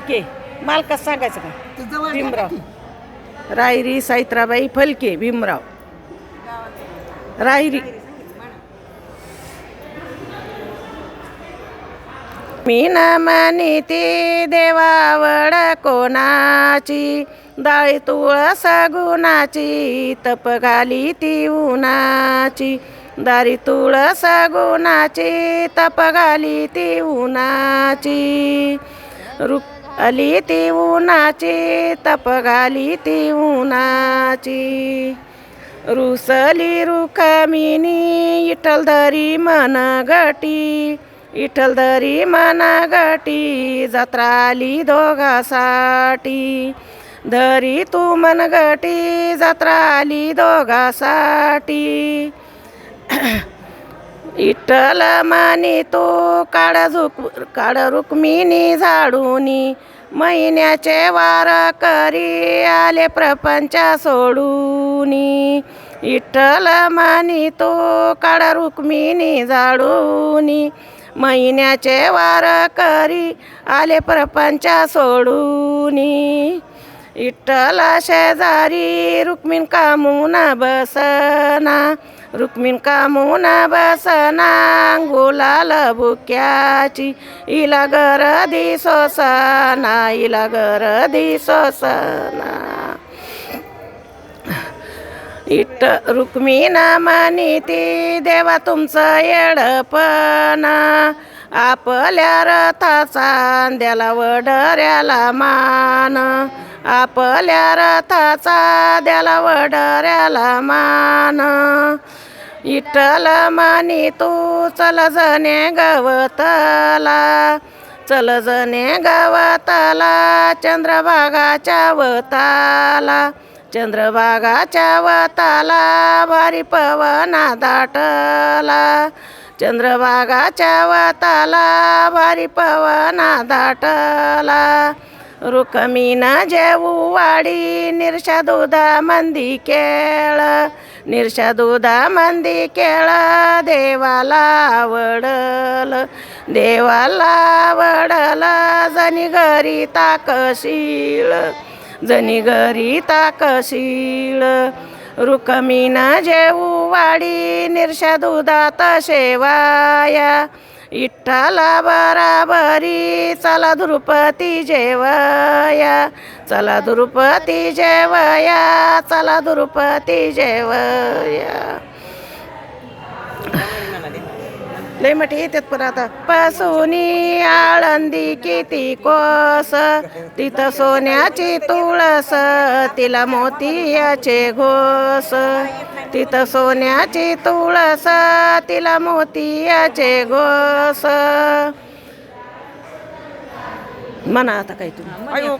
फलके मालकाच सांगायचं का? जवळ भीमराव रायरी सावित्राबाई फलके भीमराव रायरी. मी न मानिती देवावड कोणाची डाळी तुळस गुणाची तप घाली ती उन्हाची दारी तुळस गुणाची तप घाली ती उन्हाची रुक आली ती उन्हाची तप घाली ती उन्हाची रुसली रुखमिनी विठ्ठल धरी मन गटी विठ्ठल धरी मन गटी जत्रा आली दोघासाठी धरी तू मन गटी जत्रा आली दोघासाठी विठ्ठल मानी तो काढ रुक्मिणी झाडूनी महिन्याचे वार करी आले प्रपंच सोडूनी विठ्ठल मानी तो काढ रुक्मिणी झाडूनी महिन्याचे वार करी आले प्रपंच सोडूनी विठ्ठल शेजारी रुक्मिण कामुना बसना रुक्मिण कामुना बसना गुलाल बुक्याची इला गरदी सोसना इला गरदी सोसना रुक्मिण मानिती देवा तुमचं येडपणा आपल्या रथाचा द्याला वडऱ्याला मान आपल्या रथाचा द्याला वडऱ्याला मान विठ्ठल मानी तू चल जने गवतला चल जने गवतला चंद्रभागाच्या वताला चंद्रभागाच्या वताला भारी पवना दाटला चंद्रभागाच्या वताला भारी पवना दाटला रुक्मिण जेऊ वाडी निरशा दुधा मंदी केळ निरशा दुधा मंदी केळ देवाला आवडल देवाला आवडल जनी घरी ताकशीळ जनी घरी ताकशीळ रुक्मिण जेऊ वाडी निरशा दुधात शेवाया विठ्ठला बराबरी चला द्रुपती जेवया चला द्रुपती जेवया चला द्रुपती जेवया. लय मोठी येतात पण आता पासुनी आळंदी किती कोस तिथं सोन्याची तुळस तिला मोतियाचे घोस तिथं सोन्याची तुळस तिला मोतियाचे घोस. म्हणा आता काय तुम्ही.